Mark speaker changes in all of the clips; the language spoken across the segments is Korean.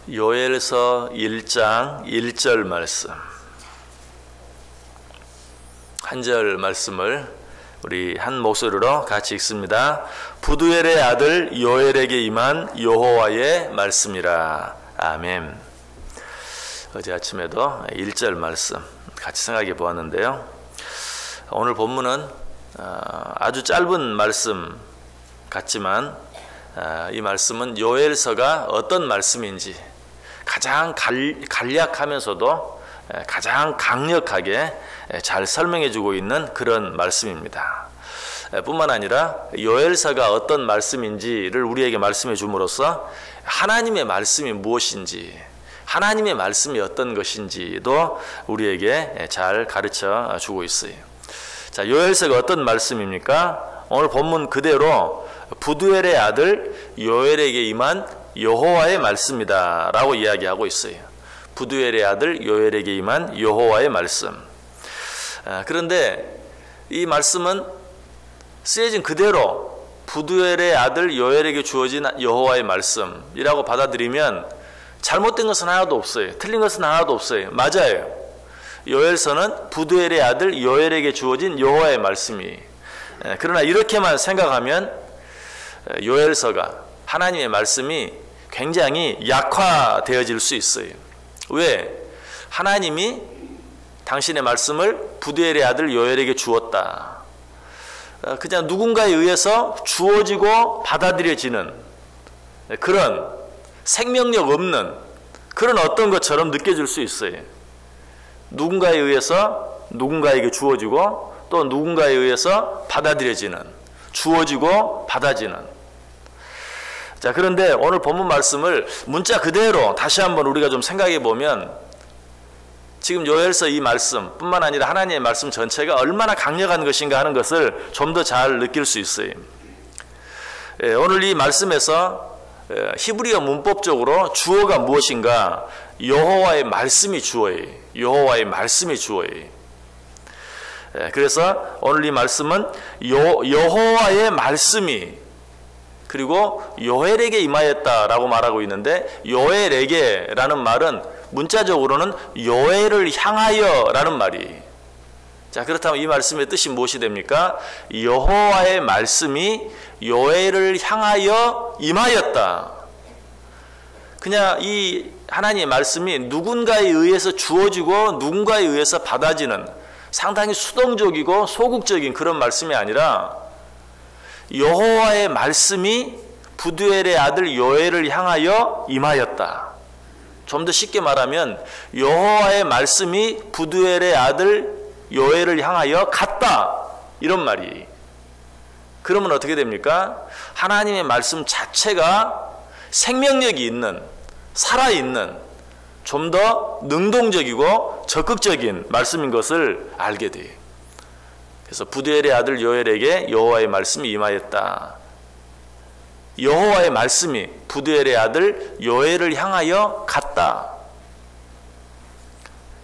Speaker 1: 요엘서 1장 1절 말씀, 한 절 말씀을 우리 한 목소리로 같이 읽습니다. 부두엘의 아들 요엘에게 임한 여호와의 말씀이라. 아멘. 어제 아침에도 1절 말씀 같이 생각해 보았는데요. 오늘 본문은 아주 짧은 말씀 같지만 이 말씀은 요엘서가 어떤 말씀인지 가장 간략하면서도 가장 강력하게 잘 설명해 주고 있는 그런 말씀입니다. 뿐만 아니라 요엘서가 어떤 말씀인지를 우리에게 말씀해 줌으로써 하나님의 말씀이 무엇인지, 하나님의 말씀이 어떤 것인지도 우리에게 잘 가르쳐 주고 있어요. 자, 요엘서가 어떤 말씀입니까? 오늘 본문 그대로 부두엘의 아들 요엘에게 임한 여호와의 말씀이다 라고 이야기하고 있어요. 부두엘의 아들 요엘에게 임한 여호와의 말씀. 그런데 이 말씀은 쓰여진 그대로 부두엘의 아들 요엘에게 주어진 여호와의 말씀이라고 받아들이면 잘못된 것은 하나도 없어요. 틀린 것은 하나도 없어요. 맞아요. 요엘서는 부두엘의 아들 요엘에게 주어진 여호와의 말씀이. 그러나 이렇게만 생각하면 요엘서가, 하나님의 말씀이 굉장히 약화되어질 수 있어요. 왜? 하나님이 당신의 말씀을 부두엘의 아들 요엘에게 주었다. 그냥 누군가에 의해서 주어지고 받아들여지는 그런 생명력 없는 그런 어떤 것처럼 느껴질 수 있어요. 누군가에 의해서 누군가에게 주어지고 또 누군가에 의해서 받아들여지는, 주어지고 받아지는. 자, 그런데 오늘 본문 말씀을 문자 그대로 다시 한번 우리가 좀 생각해 보면 지금 요엘서 이 말씀 뿐만 아니라 하나님의 말씀 전체가 얼마나 강력한 것인가 하는 것을 좀 더 잘 느낄 수 있어요. 오늘 이 말씀에서 히브리어 문법적으로 주어가 무엇인가? 여호와의 말씀이 주어예요. 여호와의 말씀이 주어예요. 그래서 오늘 이 말씀은 여호와의 말씀이, 그리고 요엘에게 임하였다라고 말하고 있는데, 요엘에게라는 말은 문자적으로는 요엘을 향하여라는 말이. 자, 그렇다면 이 말씀의 뜻이 무엇이 됩니까? 여호와의 말씀이 요엘을 향하여 임하였다. 그냥 이 하나님의 말씀이 누군가에 의해서 주어지고 누군가에 의해서 받아지는 상당히 수동적이고 소극적인 그런 말씀이 아니라 여호와의 말씀이 부두엘의 아들 요엘을 향하여 임하였다. 좀 더 쉽게 말하면 여호와의 말씀이 부두엘의 아들 요엘을 향하여 갔다, 이런 말이. 그러면 어떻게 됩니까? 하나님의 말씀 자체가 생명력이 있는, 살아있는, 좀 더 능동적이고 적극적인 말씀인 것을 알게 돼요. 그래서 부두엘의 아들 요엘에게 여호와의 말씀이 임하였다. 여호와의 말씀이 부두엘의 아들 요엘을 향하여 갔다.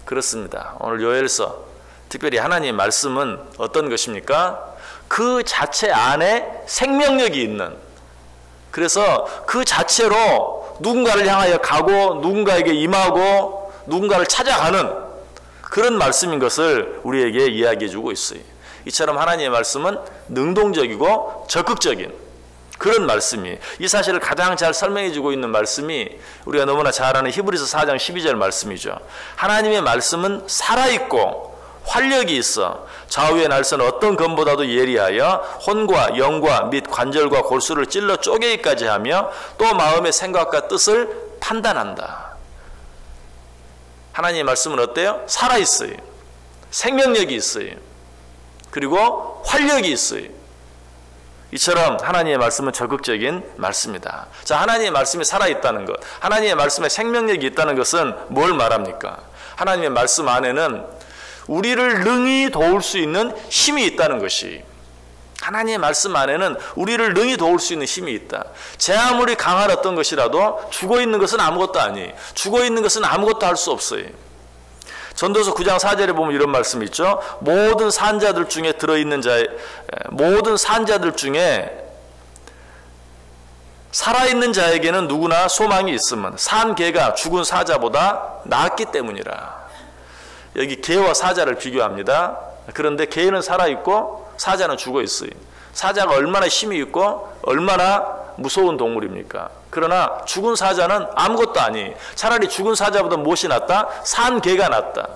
Speaker 1: 그렇습니다. 오늘 요엘서, 특별히 하나님의 말씀은 어떤 것입니까? 그 자체 안에 생명력이 있는, 그래서 그 자체로 누군가를 향하여 가고 누군가에게 임하고 누군가를 찾아가는 그런 말씀인 것을 우리에게 이야기해 주고 있어요. 이처럼 하나님의 말씀은 능동적이고 적극적인 그런 말씀이, 이 사실을 가장 잘 설명해 주고 있는 말씀이 우리가 너무나 잘 아는 히브리서 4장 12절 말씀이죠. 하나님의 말씀은 살아있고 활력이 있어 좌우의 날선 어떤 검보다도 예리하여 혼과 영과 및 관절과 골수를 찔러 쪼개기까지 하며 또 마음의 생각과 뜻을 판단한다. 하나님의 말씀은 어때요? 살아있어요. 생명력이 있어요. 그리고 활력이 있어요. 이처럼 하나님의 말씀은 적극적인 말씀이다. 자, 하나님의 말씀이 살아있다는 것, 하나님의 말씀에 생명력이 있다는 것은 뭘 말합니까? 하나님의 말씀 안에는 우리를 능히 도울 수 있는 힘이 있다는 것이, 하나님의 말씀 안에는 우리를 능히 도울 수 있는 힘이 있다. 제 아무리 강한 어떤 것이라도 죽어있는 것은 아무것도 아니에요. 죽어있는 것은 아무것도 할 수 없어요. 전도서 9장 4절에 보면 이런 말씀이 있죠. 모든 산자들 중에 살아있는 자에게는 누구나 소망이 있으면 산 개가 죽은 사자보다 낫기 때문이라. 여기 개와 사자를 비교합니다. 그런데 개는 살아있고 사자는 죽어있어요. 사자가 얼마나 힘이 있고 얼마나 무서운 동물입니까? 그러나 죽은 사자는 아무것도 아니. 차라리 죽은 사자보다 무엇이 낫다? 산 개가 낫다.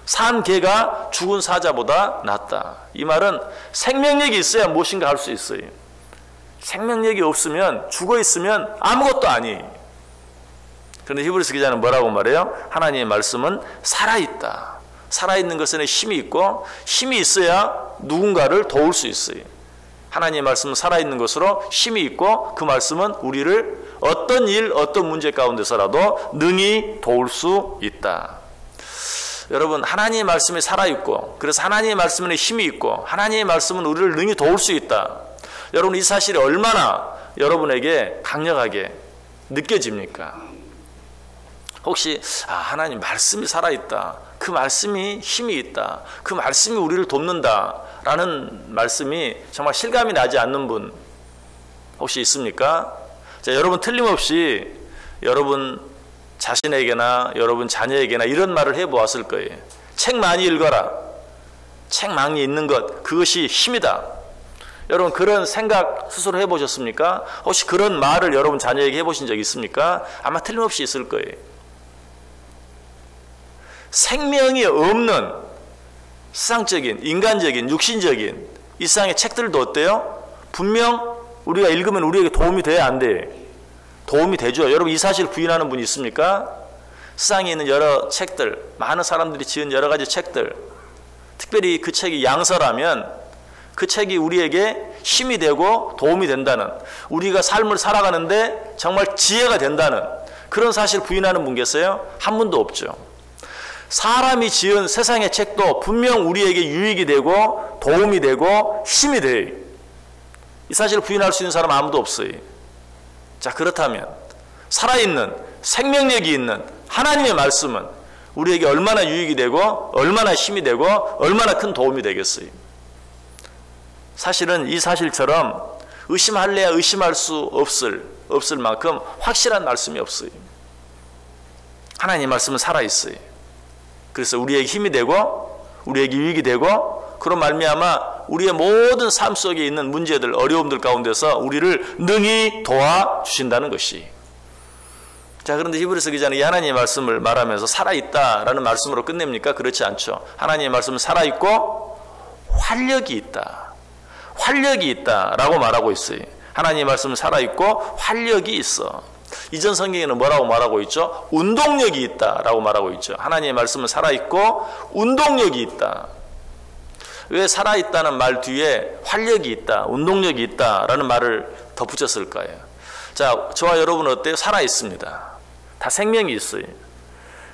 Speaker 1: 산 개가 죽은 사자보다 낫다. 이 말은 생명력이 있어야 무엇인가 할 수 있어요. 생명력이 없으면, 죽어있으면 아무것도 아니. 그런데 히브리서 기자는 뭐라고 말해요? 하나님의 말씀은 살아있다. 살아있는 것에는 힘이 있고 힘이 있어야 누군가를 도울 수 있어요. 하나님의 말씀은 살아있는 것으로 힘이 있고 그 말씀은 우리를 어떤 일, 어떤 문제 가운데서라도 능히 도울 수 있다. 여러분, 하나님의 말씀이 살아있고 그래서 하나님의 말씀에 힘이 있고 하나님의 말씀은 우리를 능히 도울 수 있다. 여러분, 이 사실이 얼마나 여러분에게 강력하게 느껴집니까? 혹시 하나님 말씀이 살아있다. 그 말씀이 힘이 있다. 그 말씀이 우리를 돕는다. 라는 말씀이 정말 실감이 나지 않는 분 혹시 있습니까? 자, 여러분 틀림없이 여러분 자신에게나 여러분 자녀에게나 이런 말을 해보았을 거예요. 책 많이 읽어라. 책 많이 읽는 것, 그것이 힘이다. 여러분 그런 생각 스스로 해보셨습니까? 혹시 그런 말을 여러분 자녀에게 해보신 적 있습니까? 아마 틀림없이 있을 거예요. 생명이 없는 세상적인, 인간적인, 육신적인 이 세상의 책들도 어때요? 분명 우리가 읽으면 우리에게 도움이 돼야 안 돼? 도움이 되죠. 여러분 이 사실 부인하는 분이 있습니까? 세상에 있는 여러 책들, 많은 사람들이 지은 여러 가지 책들, 특별히 그 책이 양서라면 그 책이 우리에게 힘이 되고 도움이 된다는, 우리가 삶을 살아가는데 정말 지혜가 된다는 그런 사실 부인하는 분 계세요? 한 분도 없죠. 사람이 지은 세상의 책도 분명 우리에게 유익이 되고 도움이 되고 힘이 돼요. 이 사실을 부인할 수 있는 사람 아무도 없어요. 자, 그렇다면 살아있는 생명력이 있는 하나님의 말씀은 우리에게 얼마나 유익이 되고 얼마나 힘이 되고 얼마나 큰 도움이 되겠어요. 사실은 이 사실처럼 의심할래야 의심할 수 없을 만큼 확실한 말씀이 없어요. 하나님의 말씀은 살아있어요. 그래서 우리에게 힘이 되고 우리에게 유익이 되고 그런 말미암아 우리의 모든 삶 속에 있는 문제들, 어려움들 가운데서 우리를 능히 도와주신다는 것이. 자, 그런데 히브리서 기자는 이 하나님의 말씀을 말하면서 살아있다라는 말씀으로 끝냅니까? 그렇지 않죠. 하나님의 말씀은 살아있고 활력이 있다. 활력이 있다라고 말하고 있어요. 하나님의 말씀은 살아있고 활력이 있어. 이전 성경에는 뭐라고 말하고 있죠? 운동력이 있다라고 말하고 있죠. 하나님의 말씀은 살아있고 운동력이 있다. 왜 살아있다는 말 뒤에 활력이 있다, 운동력이 있다라는 말을 덧붙였을까요? 자, 저와 여러분은 어때요? 살아있습니다. 다 생명이 있어요.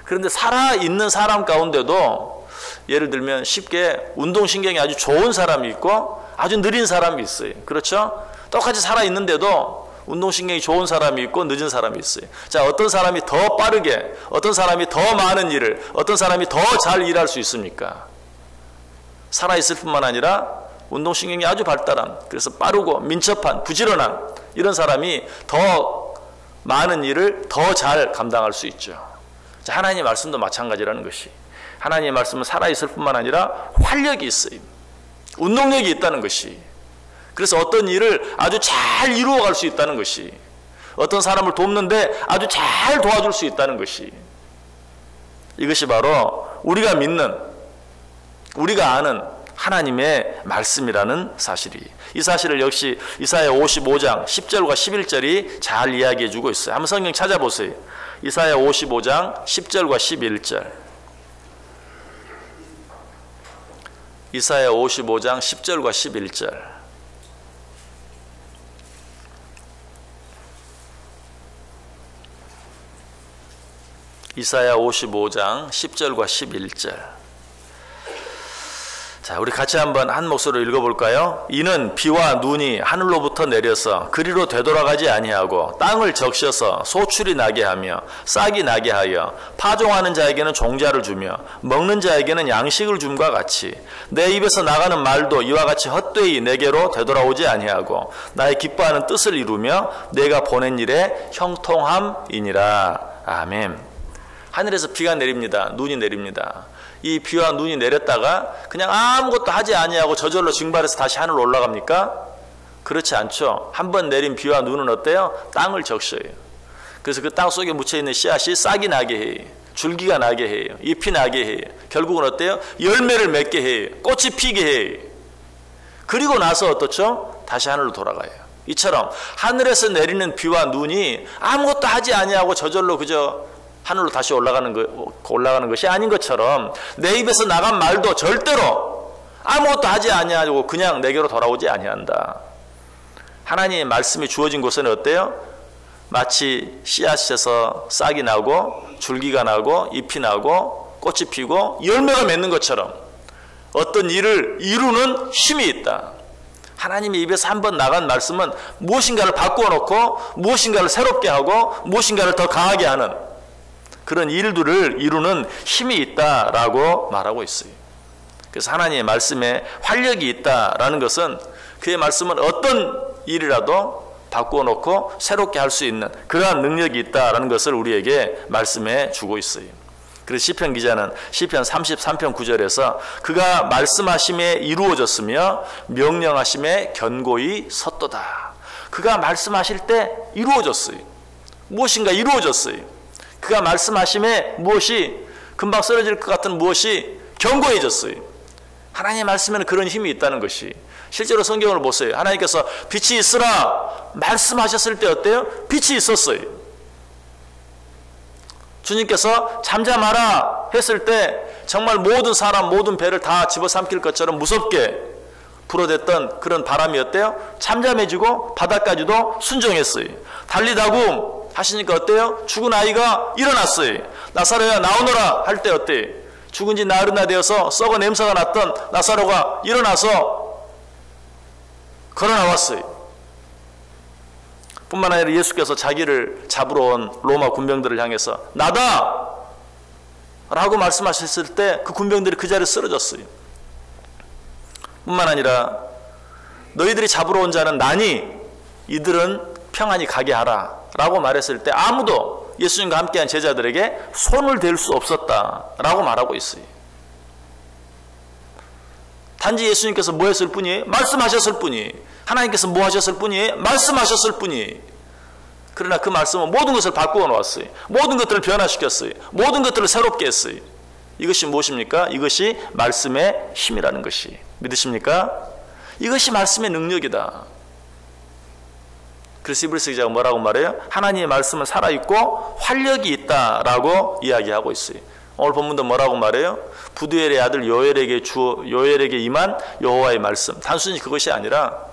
Speaker 1: 그런데 살아있는 사람 가운데도 예를 들면 쉽게 운동신경이 아주 좋은 사람이 있고 아주 느린 사람이 있어요. 그렇죠? 똑같이 살아있는데도 운동신경이 좋은 사람이 있고 늦은 사람이 있어요. 자, 어떤 사람이 더 빠르게, 어떤 사람이 더 많은 일을, 어떤 사람이 더 잘 일할 수 있습니까? 살아있을 뿐만 아니라 운동신경이 아주 발달한, 그래서 빠르고 민첩한, 부지런한 이런 사람이 더 많은 일을 더 잘 감당할 수 있죠. 자, 하나님의 말씀도 마찬가지라는 것이, 하나님의 말씀은 살아있을 뿐만 아니라 활력이 있어요. 운동력이 있다는 것이. 그래서 어떤 일을 아주 잘 이루어갈 수 있다는 것이, 어떤 사람을 돕는데 아주 잘 도와줄 수 있다는 것이, 이것이 바로 우리가 믿는, 우리가 아는 하나님의 말씀이라는 사실이. 이 사실을 역시 이사야 55장 10절과 11절이 잘 이야기해 주고 있어요. 한번 성경 찾아보세요. 이사야 55장 10절과 11절. 이사야 55장 10절과 11절. 이사야 55장 10절과 11절. 자, 우리 같이 한번 한 목소리로 읽어볼까요? 이는 비와 눈이 하늘로부터 내려서 그리로 되돌아가지 아니하고 땅을 적셔서 소출이 나게 하며 싹이 나게 하여 파종하는 자에게는 종자를 주며 먹는 자에게는 양식을 줌과 같이 내 입에서 나가는 말도 이와 같이 헛되이 내게로 되돌아오지 아니하고 나의 기뻐하는 뜻을 이루며 내가 보낸 일에 형통함이니라. 아멘. 하늘에서 비가 내립니다. 눈이 내립니다. 이 비와 눈이 내렸다가 그냥 아무것도 하지 아니하고 저절로 증발해서 다시 하늘로 올라갑니까? 그렇지 않죠. 한번 내린 비와 눈은 어때요? 땅을 적셔요. 그래서 그 땅 속에 묻혀있는 씨앗이 싹이 나게 해요. 줄기가 나게 해요. 잎이 나게 해요. 결국은 어때요? 열매를 맺게 해요. 꽃이 피게 해요. 그리고 나서 어떻죠? 다시 하늘로 돌아가요. 이처럼 하늘에서 내리는 비와 눈이 아무것도 하지 아니하고 저절로 그저 하늘로 다시 올라가는 것이 아닌 것처럼 내 입에서 나간 말도 절대로 아무것도 하지 아니하고 그냥 내게로 돌아오지 아니한다. 하나님의 말씀이 주어진 곳에는 어때요? 마치 씨앗에서 싹이 나고 줄기가 나고 잎이 나고 꽃이 피고 열매가 맺는 것처럼 어떤 일을 이루는 힘이 있다. 하나님의 입에서 한번 나간 말씀은 무엇인가를 바꾸어 놓고 무엇인가를 새롭게 하고 무엇인가를 더 강하게 하는 그런 일들을 이루는 힘이 있다라고 말하고 있어요. 그래서 하나님의 말씀에 활력이 있다라는 것은 그의 말씀은 어떤 일이라도 바꾸어 놓고 새롭게 할 수 있는 그러한 능력이 있다라는 것을 우리에게 말씀해 주고 있어요. 그래서 시편 기자는 시편 33편 9절에서 그가 말씀하심에 이루어졌으며 명령하심에 견고히 섰도다. 그가 말씀하실 때 이루어졌어요. 무엇인가 이루어졌어요. 그가 말씀하심에 무엇이 금방 쓰러질 것 같은 무엇이 견고해졌어요. 하나님의 말씀에는 그런 힘이 있다는 것이 실제로 성경을 보세요. 하나님께서 빛이 있으라 말씀하셨을 때 어때요? 빛이 있었어요. 주님께서 잠잠하라 했을 때 정말 모든 사람 모든 배를 다 집어삼킬 것처럼 무섭게 불어댔던 그런 바람이 어때요? 잠잠해지고 바다까지도 순종했어요. 달리다굼 하시니까 어때요? 죽은 아이가 일어났어요. 나사로야 나오너라 할 때 어때요? 죽은 지 나흘이나 되어서 썩어 냄새가 났던 나사로가 일어나서 걸어 나왔어요. 뿐만 아니라 예수께서 자기를 잡으러 온 로마 군병들을 향해서 나다! 라고 말씀하셨을 때 그 군병들이 그 자리에 쓰러졌어요. 뿐만 아니라 너희들이 잡으러 온 자는 나니 이들은 평안히 가게 하라 라고 말했을 때 아무도 예수님과 함께한 제자들에게 손을 댈 수 없었다 라고 말하고 있어요. 단지 예수님께서 뭐 했을 뿐이에요? 말씀하셨을 뿐이에요. 하나님께서 뭐 하셨을 뿐이에요? 말씀하셨을 뿐이에요. 그러나 그 말씀은 모든 것을 바꾸어 놓았어요. 모든 것들을 변화시켰어요. 모든 것들을 새롭게 했어요. 이것이 무엇입니까? 이것이 말씀의 힘이라는 것이. 믿으십니까? 이것이 말씀의 능력이다. 그래서 히브리서 기자가 뭐라고 말해요? 하나님의 말씀은 살아있고 활력이 있다라고 이야기하고 있어요. 오늘 본문도 뭐라고 말해요? 부두엘의 아들 요엘에게 임한 여호와의 말씀. 단순히 그것이 아니라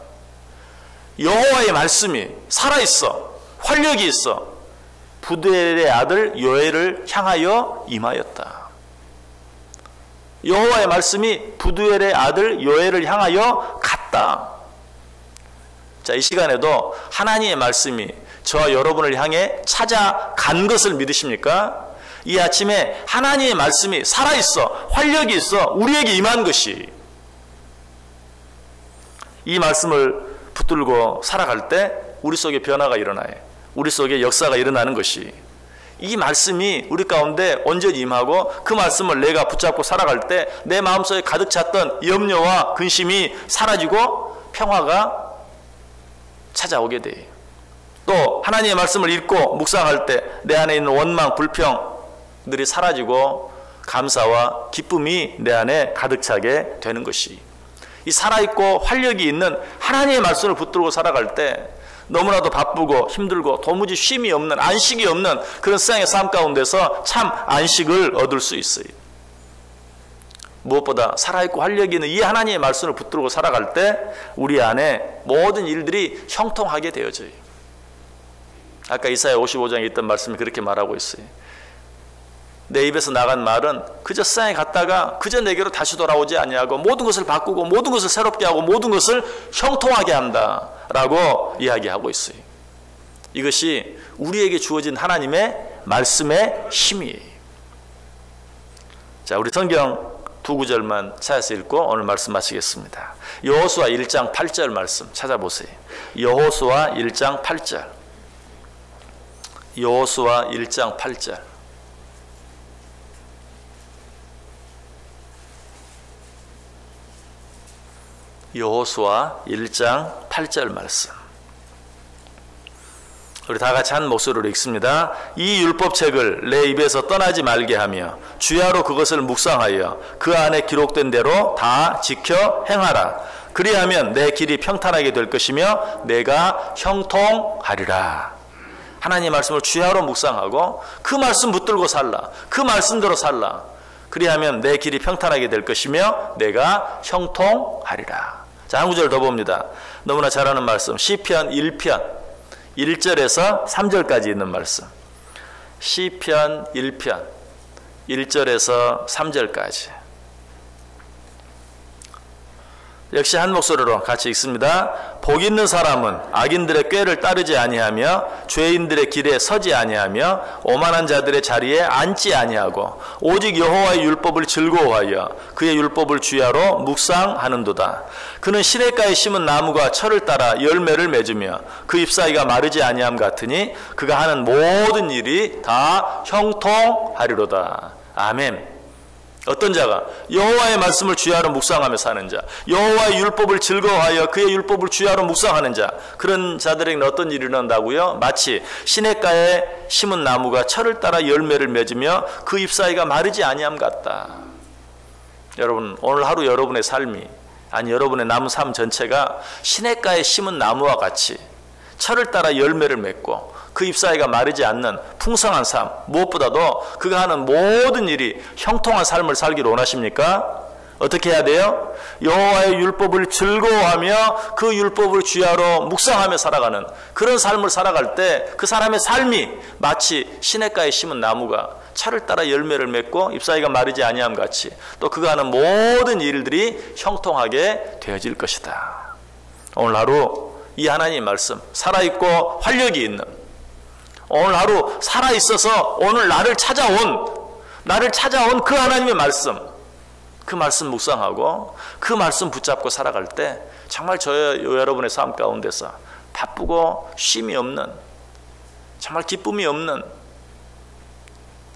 Speaker 1: 여호와의 말씀이 살아있어. 활력이 있어. 부두엘의 아들 요엘을 향하여 임하였다. 여호와의 말씀이 부두엘의 아들 요엘을 향하여 갔다. 자, 이 시간에도 하나님의 말씀이 저와 여러분을 향해 찾아간 것을 믿으십니까? 이 아침에 하나님의 말씀이 살아있어, 활력이 있어, 우리에게 임한 것이. 이 말씀을 붙들고 살아갈 때 우리 속에 변화가 일어나요. 우리 속에 역사가 일어나는 것이. 이 말씀이 우리 가운데 온전히 임하고 그 말씀을 내가 붙잡고 살아갈 때 내 마음속에 가득 찼던 염려와 근심이 사라지고 평화가 찾아오게 돼요. 또 하나님의 말씀을 읽고 묵상할 때 내 안에 있는 원망, 불평들이 사라지고 감사와 기쁨이 내 안에 가득 차게 되는 것이. 이 살아있고 활력이 있는 하나님의 말씀을 붙들고 살아갈 때 너무나도 바쁘고 힘들고 도무지 쉼이 없는, 안식이 없는 그런 세상의 삶 가운데서 참 안식을 얻을 수 있어요. 무엇보다 살아있고 활력이 있는 이 하나님의 말씀을 붙들고 살아갈 때 우리 안에 모든 일들이 형통하게 되어져요. 아까 이사야 55장에 있던 말씀이 그렇게 말하고 있어요. 내 입에서 나간 말은 그저 세상에 갔다가 그저 내게로 다시 돌아오지 아니하고 모든 것을 바꾸고 모든 것을 새롭게 하고 모든 것을 형통하게 한다라고 이야기하고 있어요. 이것이 우리에게 주어진 하나님의 말씀의 힘이에요. 자, 우리 성경 두 구절만 찾아서 읽고 오늘 말씀 마치겠습니다. 여호수아 1장 8절 말씀 찾아보세요. 여호수아 1장 8절. 여호수아 1장 8절. 여호수아 1장 8절 말씀. 우리 다 같이 한 목소리로 읽습니다. 이 율법책을 내 입에서 떠나지 말게 하며 주야로 그것을 묵상하여 그 안에 기록된 대로 다 지켜 행하라. 그리하면 내 길이 평탄하게 될 것이며 내가 형통하리라. 하나님 말씀을 주야로 묵상하고 그 말씀 붙들고 살라. 그 말씀대로 살라. 그리하면 내 길이 평탄하게 될 것이며 내가 형통하리라. 자, 한 구절 더 봅니다. 너무나 잘 아는 말씀. 시편 1편 1절에서 3절까지 있는 말씀. 시편 1편 1절에서 3절까지. 역시 한 목소리로 같이 읽습니다. 복 있는 사람은 악인들의 꾀를 따르지 아니하며 죄인들의 길에 서지 아니하며 오만한 자들의 자리에 앉지 아니하고 오직 여호와의 율법을 즐거워하여 그의 율법을 주야로 묵상하는도다. 그는 시냇가에 심은 나무가 철을 따라 열매를 맺으며 그 잎사귀가 마르지 아니함 같으니 그가 하는 모든 일이 다 형통하리로다. 아멘. 어떤 자가 여호와의 말씀을 주야로 묵상하며 사는 자, 여호와의 율법을 즐거워하여 그의 율법을 주야로 묵상하는 자, 그런 자들에게는 어떤 일이 일어난다고요? 마치 시냇가에 심은 나무가 철을 따라 열매를 맺으며 그 잎사귀가 마르지 아니함 같다. 여러분, 오늘 하루 여러분의 삶이, 아니 여러분의 남은 삶 전체가 시냇가에 심은 나무와 같이 철을 따라 열매를 맺고 그 잎사귀가 마르지 않는 풍성한 삶, 무엇보다도 그가 하는 모든 일이 형통한 삶을 살기를 원하십니까? 어떻게 해야 돼요? 여호와의 율법을 즐거워하며 그 율법을 주야로 묵상하며 살아가는 그런 삶을 살아갈 때 그 사람의 삶이 마치 시냇가에 심은 나무가 철을 따라 열매를 맺고 잎사귀가 마르지 아니함 같이 또 그가 하는 모든 일들이 형통하게 되어질 것이다. 오늘 하루 이 하나님의 말씀, 살아있고 활력이 있는, 오늘 하루 살아있어서 오늘 나를 찾아온 그 하나님의 말씀, 그 말씀 묵상하고 그 말씀 붙잡고 살아갈 때 정말 여러분의 삶 가운데서 바쁘고 쉼이 없는, 정말 기쁨이 없는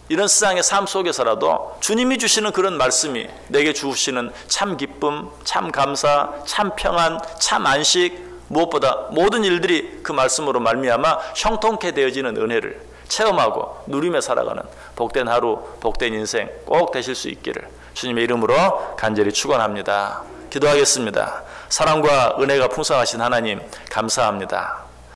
Speaker 1: 이런 세상의 삶 속에서라도 주님이 주시는 그런 말씀이 내게 주시는 참 기쁨, 참 감사, 참 평안, 참 안식, 무엇보다 모든 일들이 그 말씀으로 말미암아 형통케 되어지는 은혜를 체험하고 누리며 살아가는 복된 하루, 복된 인생 꼭 되실 수 있기를 주님의 이름으로 간절히 축원합니다. 기도하겠습니다. 사랑과 은혜가 풍성하신 하나님 감사합니다.